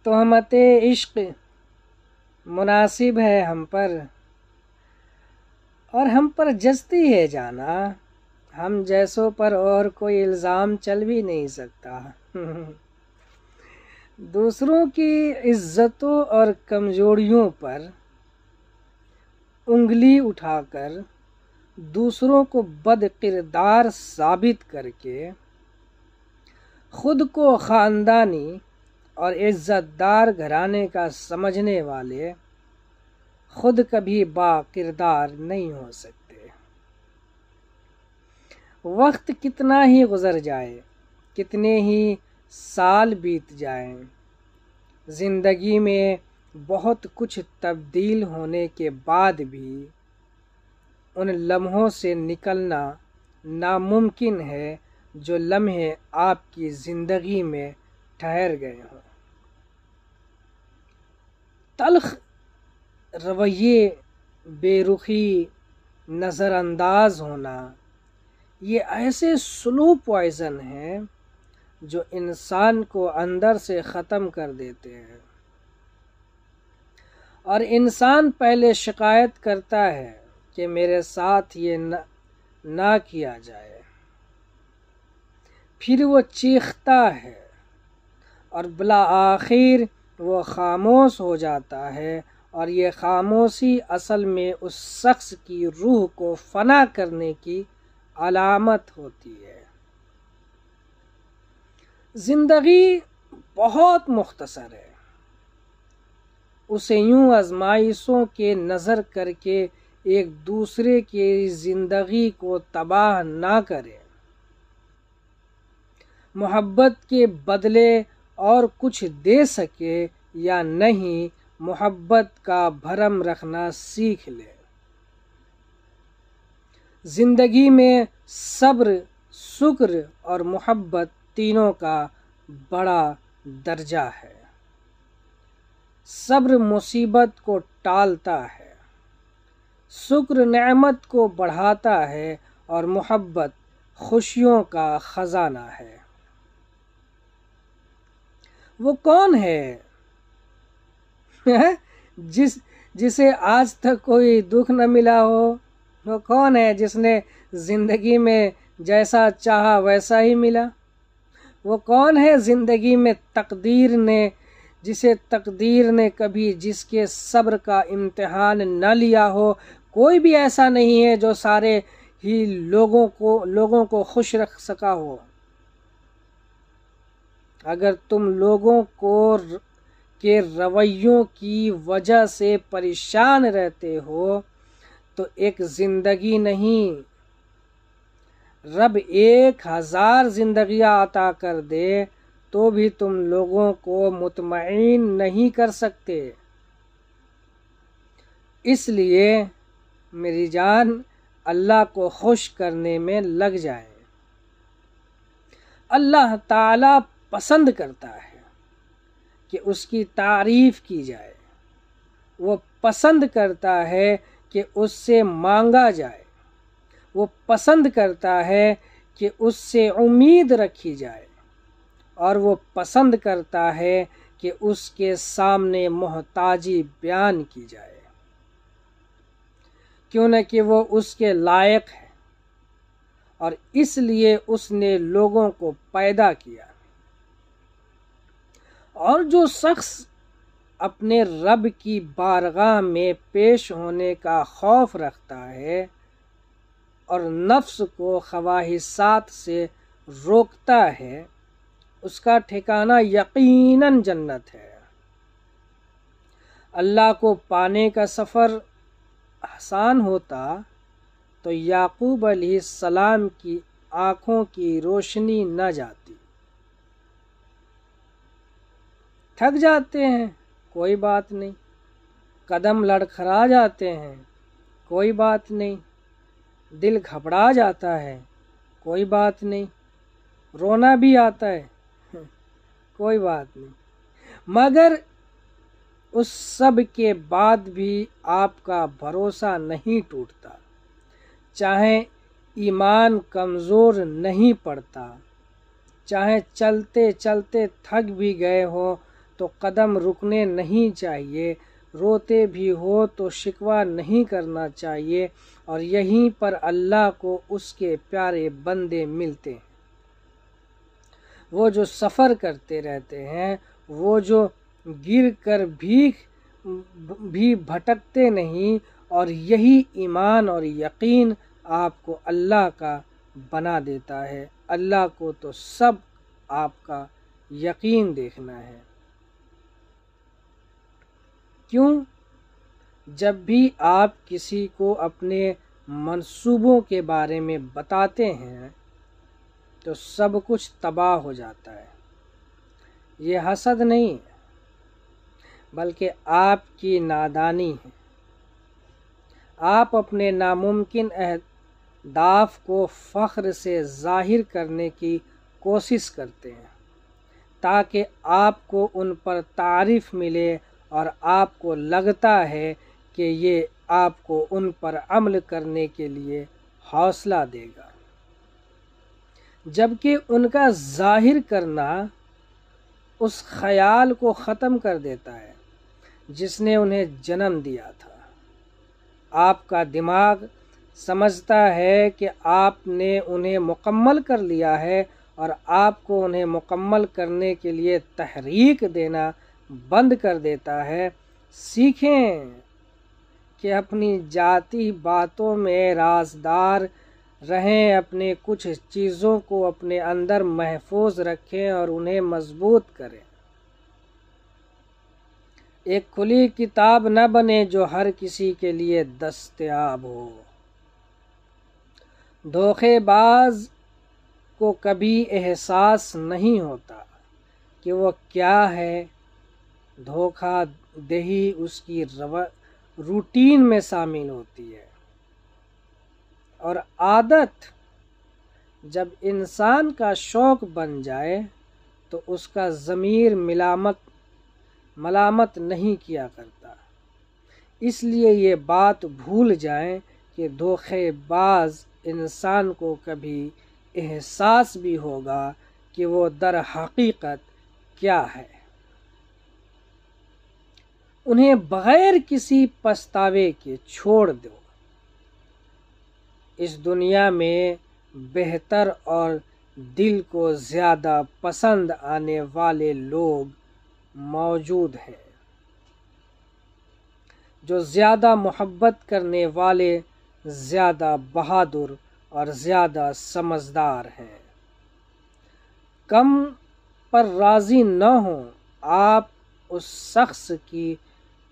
تہمت عشق مناسب ہے ہم پر، اور ہم پر جچتی ہے جانا، ہم جیسوں پر اور کوئی الزام چل بھی نہیں سکتا۔ دوسروں کی عزتوں اور کمزوریوں پر انگلی اٹھا کر، دوسروں کو بد کردار ثابت کر کے، خود کو خاندانی اور عزت دار گھرانے کا سمجھنے والے خود کبھی با کردار نہیں ہو سکتے۔ وقت کتنا ہی گزر جائے، کتنے ہی سال بیت جائیں، زندگی میں بہت کچھ تبدیل ہونے کے بعد بھی ان لمحوں سے نکلنا ناممکن ہے جو لمحے آپ کی زندگی میں ٹھہر گئے ہوں۔ تلخ رویے، بے رخی، نظر انداز ہونا، یہ ایسے سلو پوائزن ہیں جو انسان کو اندر سے ختم کر دیتے ہیں، اور انسان پہلے شکایت کرتا ہے کہ میرے ساتھ یہ نہ کیا جائے، پھر وہ چیختا ہے، اور بالآخر وہ خاموش ہو جاتا ہے، اور یہ خاموشی اصل میں اس شخص کی روح کو فنا کرنے کی علامت ہوتی ہے۔ زندگی بہت مختصر ہے، اسے یوں آزمائشوں کے نظر کر کے ایک دوسرے کی زندگی کو تباہ نہ کرے۔ محبت کے بدلے اور کچھ دے سکے یا نہیں، محبت کا بھرم رکھنا سیکھ لے۔ زندگی میں صبر، شکر اور محبت تینوں کا بڑا درجہ ہے۔ صبر مصیبت کو ٹالتا ہے، شکر نعمت کو بڑھاتا ہے، اور محبت خوشیوں کا خزانہ ہے۔ وہ کون ہے جسے آج تک کوئی دکھ نہ ملا ہو؟ وہ کون ہے جس نے زندگی میں جیسا چاہا ویسا ہی ملا؟ وہ کون ہے زندگی میں جسے تقدیر نے کبھی جس کے صبر کا امتحان نہ لیا ہو؟ کوئی بھی ایسا نہیں ہے جو سارے ہی لوگوں کو خوش رکھ سکا ہو۔ اگر تم لوگوں کے رویوں کی وجہ سے پریشان رہتے ہو تو ایک زندگی نہیں، رب 1000 زندگیاں عطا کر دے تو بھی تم لوگوں کو مطمئن نہیں کر سکتے۔ اس لیے میری جان، اللہ کو خوش کرنے میں لگ جائے۔ اللہ تعالی پسند کرتا ہے کہ اس کی تعریف کی جائے، وہ پسند کرتا ہے کہ اس سے مانگا جائے، وہ پسند کرتا ہے کہ اس سے امید رکھی جائے، اور وہ پسند کرتا ہے کہ اس کے سامنے محتاجی بیان کی جائے، کیوں نہ کہ وہ اس کے لائق ہے، اور اس لیے اس نے لوگوں کو پیدا کیا۔ اور جو شخص اپنے رب کی بارگاہ میں پیش ہونے کا خوف رکھتا ہے اور نفس کو خواہشات سے روکتا ہے، اس کا ٹھکانہ یقیناً جنت ہے۔ اللہ کو پانے کا سفر آسان ہوتا تو یعقوب علیہ السلام کی آنکھوں کی روشنی نہ جاتی۔ تھک جاتے ہیں، کوئی بات نہیں، قدم لڑکھڑا جاتے ہیں، کوئی بات نہیں، دل گھبرا جاتا ہے، کوئی بات نہیں، رونا بھی آتا ہے، کوئی بات نہیں، مگر اس سب کے بعد بھی آپ کا بھروسہ نہیں ٹوٹتا، چاہے ایمان کمزور نہیں پڑتا، چاہے چلتے چلتے تھک بھی گئے ہو تو قدم رکنے نہیں چاہیے، روتے بھی ہو تو شکوہ نہیں کرنا چاہیے، اور یہیں پر اللہ کو اس کے پیارے بندے ملتے ہیں، وہ جو سفر کرتے رہتے ہیں، وہ جو گر کر بھی بھٹکتے نہیں، اور یہی ایمان اور یقین آپ کو اللہ کا بنا دیتا ہے۔ اللہ کو تو سب آپ کا یقین دیکھنا ہے۔ کیوں؟ جب بھی آپ کسی کو اپنے منصوبوں کے بارے میں بتاتے ہیں تو سب کچھ تباہ ہو جاتا ہے۔ یہ حسد نہیں بلکہ آپ کی نادانی ہے۔ آپ اپنے ناممکن اہداف کو فخر سے ظاہر کرنے کی کوشش کرتے ہیں تاکہ آپ کو ان پر تعریف ملے، اور آپ کو لگتا ہے کہ یہ آپ کو ان پر عمل کرنے کے لیے حوصلہ دے گا، جبکہ ان کا ظاہر کرنا اس خیال کو ختم کر دیتا ہے جس نے انہیں جنم دیا تھا۔ آپ کا دماغ سمجھتا ہے کہ آپ نے انہیں مکمل کر لیا ہے، اور آپ کو انہیں مکمل کرنے کے لیے تحریک دینا بند کر دیتا ہے۔ سیکھیں کہ اپنی ذاتی باتوں میں رازدار رہیں، اپنے کچھ چیزوں کو اپنے اندر محفوظ رکھیں اور انہیں مضبوط کریں۔ ایک کھلی کتاب نہ بنے جو ہر کسی کے لیے دستیاب ہو۔ دھوکے باز کو کبھی احساس نہیں ہوتا کہ وہ کیا ہے۔ دھوکہ دہی اس کی روٹین میں شامل ہوتی ہے، اور عادت جب انسان کا شوق بن جائے تو اس کا ضمیر ملامت نہیں کیا کرتا۔ اس لیے یہ بات بھول جائیں کہ دھوکے باز انسان کو کبھی احساس بھی ہوگا کہ وہ در حقیقت کیا ہے۔ انہیں بغیر کسی پچھتاوے کے چھوڑ دو۔ اس دنیا میں بہتر اور دل کو زیادہ پسند آنے والے لوگ موجود ہیں، جو زیادہ محبت کرنے والے، زیادہ بہادر اور زیادہ سمجھدار ہیں۔ کم پر راضی نہ ہوں، آپ اس شخص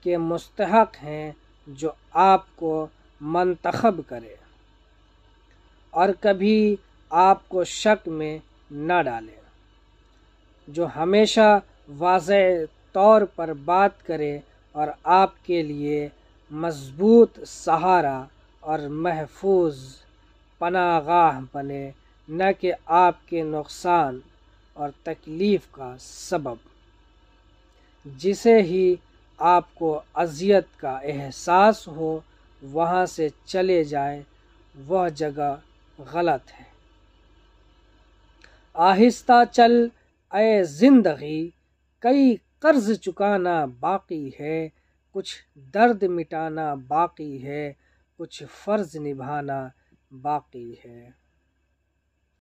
کے مستحق ہیں جو آپ کو منتخب کرے، اور کبھی آپ کو شک میں نہ ڈالے، جو ہمیشہ واضح طور پر بات کرے اور آپ کے لیے مضبوط سہارا اور محفوظ پناہ گاہ بنے، نہ کہ آپ کے نقصان اور تکلیف کا سبب۔ جسے ہی آپ کو اذیت کا احساس ہو وہاں سے چلے جائیں، وہ جگہ غلط ہے۔ آہستہ چل اے زندگی، کئی قرض چکانا باقی ہے، کچھ درد مٹانا باقی ہے، کچھ فرض نبھانا باقی ہے۔